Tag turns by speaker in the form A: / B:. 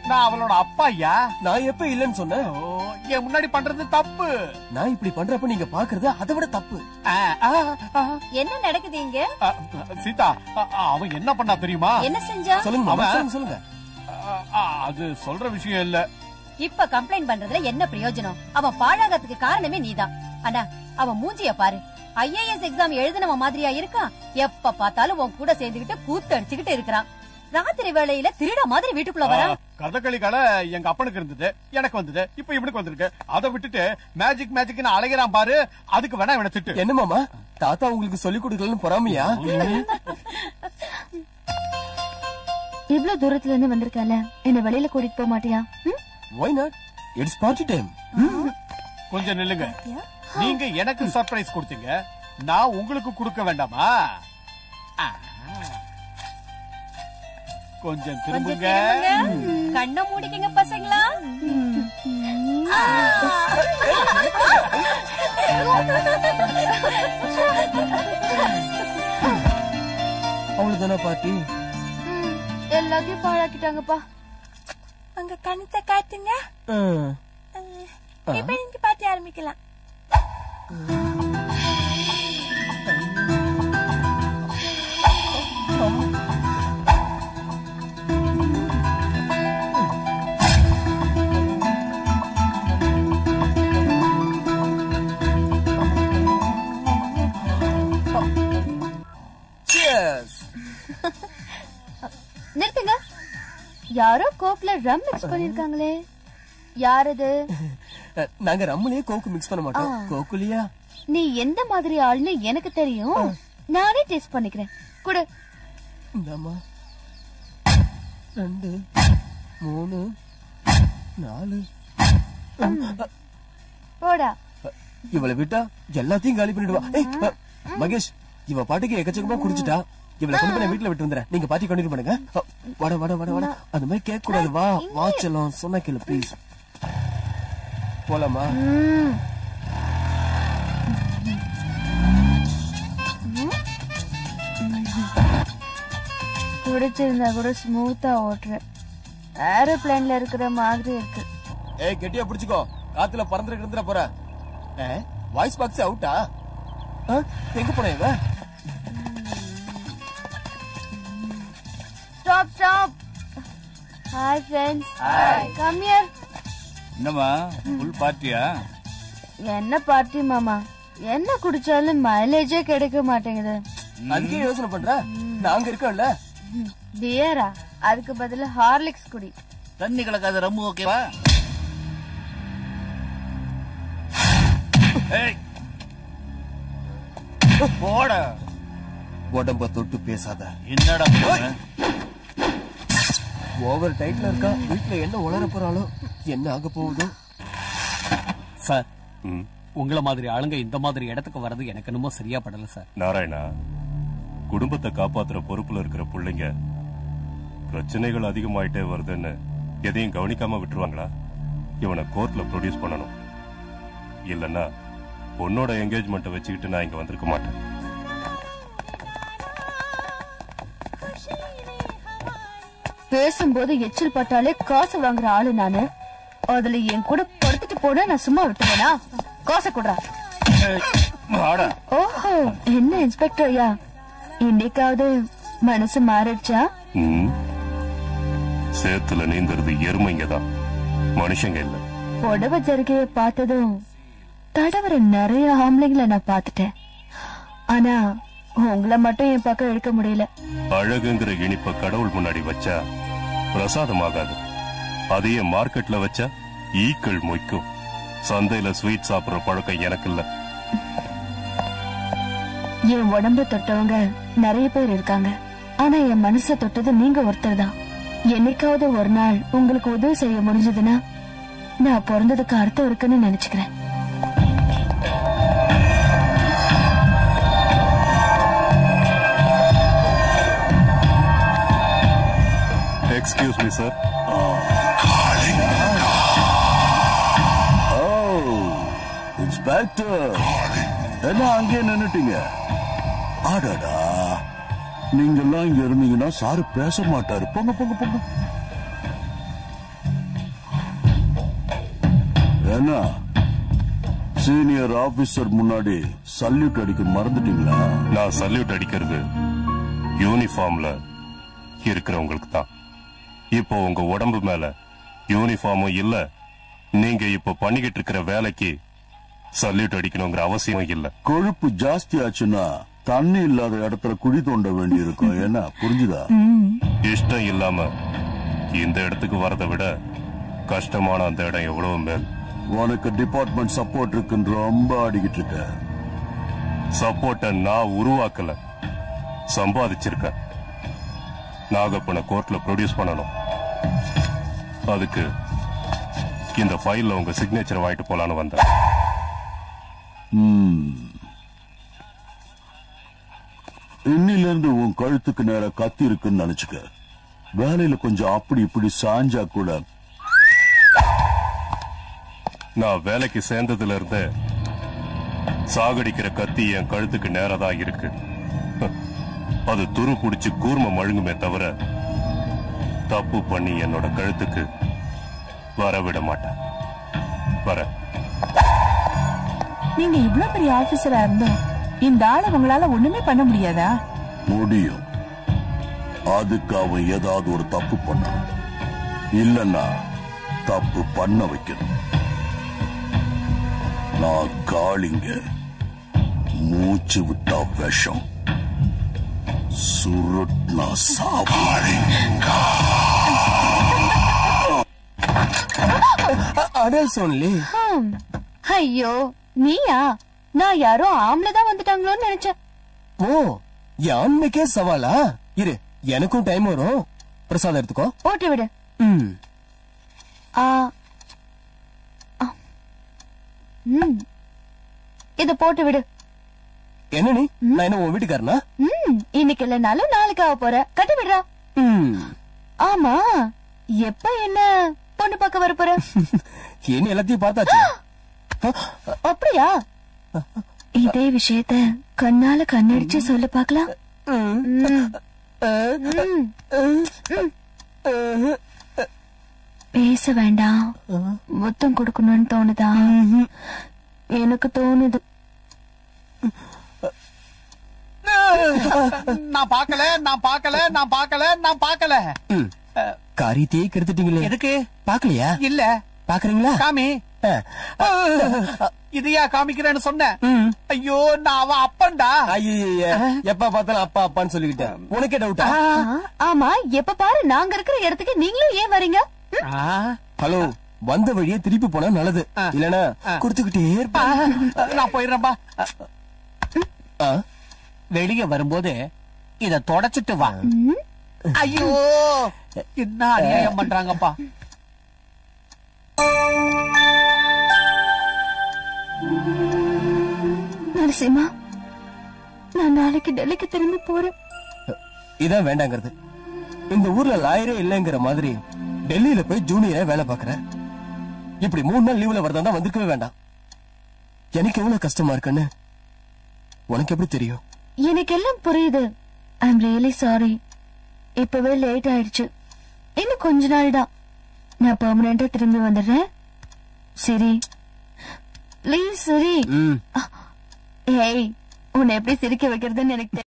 A: நான் அவளோட அப்பா ஐயா.
B: நான் எப்ப இல்லன்னு சொன்னேன்?
A: என் முன்னாடி பண்றது தப்பு.
B: நான் இப்படி பண்றப்ப நீங்க பாக்குறது அதை விட தப்பு.
C: என்ன நடக்குது இங்க?
A: சீதா, அவன் என்ன பண்ணா தெரியுமா?
C: என்ன செஞ்சா?
B: சொல்லுங்க.
A: அது சொல்ற விஷயம் இல்ல.
C: இப்ப கம்ப்ளைண்ட் பண்றதுல என்ன பிரயோஜனம்? அவன் பாழாகத்துக்கு காரணமே நீதான். அண்ணா, அவன் மூஞ்சிய பாரு. IAS எக்ஸாம் எழுதினவ மாதிரியா இருக்கான். எப்ப பார்த்தாலும் உன் கூட சேர்ந்துகிட்டு கூத்து அடிச்சுக்கிட்டு இருக்கிறான். ராத்திரி வேளையில திருட மாதிரி வீட்டுக்குள்ள வரான்.
A: கதகளி கலை எங்க அப்பனுக்கு இருந்தது, எனக்கு வந்தது, இப்ப இவனுக்கு வந்திருக்கு. அதை விட்டுட்டு மேஜிக் மேஜிக்னு அலைகிறான் பாரு. அதுக்கு வேணா இவனை திட்டு.
B: என்ன மாமா, தாத்தா உங்களுக்கு சொல்லி கொடுக்கலன்னு பொறாமையா?
D: இவ்ளோ தூரத்துல இருந்து வந்திருக்கல, என்ன வெளியில கூட்டிட்டு போக மாட்டியா?
B: Why not? It's party time.
A: கொஞ்சம் நில்லுங்க. நீங்க எனக்கு சர்ப்ரைஸ் கொடுத்தீங்க, நான் உங்களுக்கு கொடுக்க வேண்டாமா? கொஞ்சம் திரும்புங்க.
C: கண்ண மூடிக்கங்க பசங்களா.
B: அவ்வளவுதானா பாட்டி?
D: எல்லாத்தையும் பாழாக்கிட்டாங்கப்பா.
E: அங்க கணத்தை காட்டுங்க. இப்ப நீங்க பாட்டி ஆரம்பிக்கலாம்.
D: நிறுத்துங்க. யாரோ கோக்ல ரம் மிக்ஸ் பண்ணிருக்காங்களே, யாரது?
B: நாங்க ரம்முலயே கோக்கு மிக்ஸ் பண்ண மாட்டோம். கோக்குலியா?
D: நீ எந்த மாதிரி ஆள்னு எனக்கு தெரியும். நானே டேஸ்ட் பண்ணிக்கிறேன். குடு.
B: இந்தாமா. 2 3 4.
D: போடா.
B: இவளை விட்டா எல்லாத்தையும் காலி பண்ணிடுவா. மகேஷ், இவ பாட்டுக்கு எக்கச்சக்கமா குடிச்சிட்டா. இவளை கொண்டு போய் வீட்டுல விட்டு வந்துறேன். நீங்க பாட்டி கண்டினியூ பண்ணுங்க. வாட வாட வாட வாட. அந்த மாதிரி கேட்க கூடாது. வா வாச்சலாம் சொன்னா கேளு ப்ளீஸ். போலாமா?
D: குடிச்சிருந்தா கூட ஸ்மூத்தா ஓட்டுற. ஏரோப்ளேன்ல இருக்கிற மாதிரி இருக்கு.
B: ஏய், கெட்டியா பிடிச்சுக்கோ. காத்துல பறந்துட்டு போற. வாய்ஸ் பாக்ஸ் அவுட்டா? எங்க போன இவ?
D: Stop, stop. Hi friends. Hi. Come here.
F: என்னமா ஃபுல் பார்ட்டியா?
D: என்ன பார்ட்டி மாமா? என்ன குடிச்சாலும் மைலேஜே கிடைக்க மாட்டேங்குது.
B: அதுக்கே யோசனை பண்ற? நாங்க இருக்கோம்ல.
D: பியரா? அதுக்கு பதிலா ஹார்லிக்ஸ் குடி.
F: தண்ணி கலக்காத ரம்மு ஓகேவா? போட
B: உடம்ப தொட்டு பேசாத.
F: என்னடா
B: ஓவர் டைட்ல இருக்கா. வீட்டுல என்ன உளர போறாளோ, என்ன ஆக போகுதோ.
A: சார், உங்கள மாதிரி ஆளுங்க இந்த மாதிரி இடத்துக்கு வர்றது எனக்கு என்னமோ சரியா படல சார்.
G: நாராயணா, குடும்பத்தை காப்பாத்துற பொறுப்புல இருக்கிற பிள்ளைங்க பிரச்சனைகள் அதிகமாயிட்டே வருதுன்னு எதையும் கவனிக்காம விட்டுருவாங்களா? இவனை கோர்ட்ல ப்ரொடியூஸ் பண்ணணும். இல்லன்னா பொண்ணோட என்கேஜ்மெண்ட்டை வச்சுக்கிட்டு நான் இங்க வந்திருக்க மாட்டேன்.
D: பேசும்போது எச்சில் பட்டாலே காசு வாங்குற ஆளு நானு. அதுல என் கூட படுத்துட்டு போனா நான் சும்மா விட்டுவேனா? காசை கொடுறா. ஓஹோ, என்ன இன்ஸ்பெக்டர் ஐயா, இன்னைக்காவது மனசு மாறிடுச்சா?
G: சேத்துல நீந்தறது எருமைங்கதான், மனுஷங்க இல்ல.
D: புடவை ஜருகைய பார்த்ததும் தடவர நிறைய ஆம்பளைங்களை நான் பாத்துட்டேன். ஆனா உங்களை மட்டும் என் பக்கம் எடுக்க முடியல.
G: அழகுங்கிற இனிப்ப கடவுள் முன்னாடி வச்சா பிரசாதம் ஆகாது. அதையே மார்க்கெட்ல வச்சா ஈக்கள் மொய்க்கும். சந்தையில ஸ்வீட் சாப்பிடுற பழக்கம் எனக்கு இல்ல.
D: என் உடம்பு தொட்டவங்க நிறைய பேர் இருக்காங்க. ஆனா என் மனசை தொட்டது நீங்க ஒருத்தர் தான். என்னைக்காவது ஒரு நாள் உங்களுக்கு உதவி செய்ய முடிஞ்சதுன்னா நான் பிறந்ததுக்கு அர்த்தம் இருக்குன்னு நினைச்சுக்கிறேன்.
G: Excuse me, sir.
H: இன்ஸ்பெக்டர், என்ன அங்கே நின்னுட்டீங்க? அடடா, நீங்க எல்லாம் இங்க இருந்தீங்கன்னா சாரு பேச மாட்டாரு. போங்க போங்க போங்க. ஏன்னா சீனியர் ஆபீசர் முன்னாடி சல்யூட் அடிக்க மறந்துட்டீங்களா?
G: நான் சல்யூட் அடிக்கிறது யூனிஃபார்ம்ல இருக்கிறவங்களுக்கு தான். இப்போ உங்க உடம்பு மேல யூனிஃபார்மும் இல்ல, நீங்க இப்ப பண்ணிக்கிட்டு இருக்கிற வேலைக்கு சல்யூட் அடிக்கணுங்கிற அவசியம் இல்ல.
H: கொழுப்பு ஜாஸ்தி ஆச்சுன்னா தண்ணி இல்லாத இடத்துல குழி தோண்ட வேண்டி இருக்கும். என்ன புரிஞ்சுதா?
G: இஷ்டம் இல்லாம இந்த இடத்துக்கு வரதை விட கஷ்டமான அந்த இடம் எவ்வளவு மேல்.
H: உனக்கு டிபார்ட்மெண்ட் சப்போர்ட் இருக்குன்னு ரொம்ப அடிக்கிட்டு இருக்க.
G: சப்போர்ட்ட நான் உருவாக்கல, சம்பாதிச்சிருக்கேன். நாகப்பனை கோர்ட்ல ப்ரொடியூஸ் பண்ணணும். அதுக்கு இந்த ஃபைல்ல உங்க சிக்னேச்சர் வாங்கிட்டு போலான்னு வந்தேன்.
H: இன்னில இருந்து உன் கழுத்துக்கு நேர கத்தி இருக்குன்னு நினைச்சுக்க. வேலையில கொஞ்சம் அப்படி இப்படி சாஞ்சா கூட.
G: நான் வேலைக்கு சேர்ந்ததுல இருந்து சாகடிக்கிற கத்தி என் கழுத்துக்கு நேரதான் இருக்கு. அது துரு புடிச்சு கூர்ம மழுங்குமே தவிர தப்பு பண்ணி என்னோட கழுத்துக்கு வரவிட மாட்டேன். வர
E: நீங்க இவ்வளவு பெரிய ஆபீசரா இருந்தோம் இந்த ஆளை உங்களால ஒண்ணுமே பண்ண முடியாதா?
H: முடியும். அதுக்கு அவன் ஏதாவது ஒரு தப்பு பண்ண, இல்லன்னா தப்பு பண்ண வைக்கணும். நான் காளிங்க, மூச்சு விட்டா விஷம், சுருட்னா சாப்பாடு.
B: adults only.
D: ஐயோ நீயா? நான் யாரோ ஆம்பளைதான் வந்துட்டாங்களோன்னு நினைச்சேன்.
B: ஓ, யான்மைக்கே சவாலா? இரு, எனக்கும் டைம் வரும். பிரசாதம் எடுத்துக்கோ.
D: போட்டு விடு. இத போட்டு விடு.
B: என்ன நீ? நான் என்ன உன் வீட்டுக்காரனா?
D: இன்னைக்கு இல்லனாலும் நாளைக்கு ஆக போற. கட்டி விடுறா. ஆமா, எப்ப என்ன பொண்ணு பார்க்க வர போற?
B: என்ன எல்லாத்தையும் பார்த்தாச்சு.
D: அப்படியா? இதே விஷயத்த கண்ணால கண்ணடிச்சு சொல்ல பாக்கலாம். பேச வேண்டாம், முத்தம் கொடுக்கணும்னு தோணுதா? எனக்கு தோணுது.
A: நான் பாக்கல, நான் பாக்கல, நான் பாக்கல, நான் பாக்கல.
B: காரியத்தையே கெடுத்துட்டீங்களே.
A: எதுக்கு?
B: பாக்கலையா?
A: இல்ல.
B: பாக்குறீங்களா?
A: காமி. இதையா காமிக்கிறேன்னு சொன்னேன். ஐயோ, நான் அவன் அப்பன்டா.
B: ஐய, எப்ப பார்த்தாலும் அப்பா அப்பான்னு சொல்லிக்கிட்டேன். உனக்கே டவுட்டா?
D: ஆமா, எப்ப பாரு நாங்க இருக்கிற இடத்துக்கு நீங்களும் ஏன் வரீங்க?
B: ஹலோ, வந்த வழியே திருப்பி போனா நல்லது. இல்லனா குடுத்துக்கிட்டே இருப்பா.
A: நான் போயிடுறேன்பா. வெளியே வரும்போது இத தொடச்சிட்டு வா. ஐயோ, என்ன அநியாயம் பண்றாங்கப்பா.
D: நரசிம்மா, நான் நாளைக்கு டெல்லிக்கு திரும்பி போறேன்.
B: இதான் வேண்டாங்கிறது. இந்த ஊர்ல லாயரே இல்லங்கிற மாதிரி டெல்லியில போய் ஜூனியரா வேலை பாக்குற. இப்படி 3 நாள் லீவ்ல வரதா வந்திருக்கவே வேண்டாம். எனக்கு எவ்வளவு கஷ்டமா இருக்குன்னு உனக்கு எப்படி தெரியும்?
D: எனக்கு எல்லாம் புரியுது. I am really sorry. இப்பவே லேட் ஆயிடுச்சு. இன்னும் கொஞ்ச நாள் தான். நான் பெர்மனண்டா திரும்பி வந்துடுறேன். சரி, பிளீஸ் சரி. ஏய், உன்னை எப்படி சிரிக்க வைக்கிறதுன்னு எனக்கு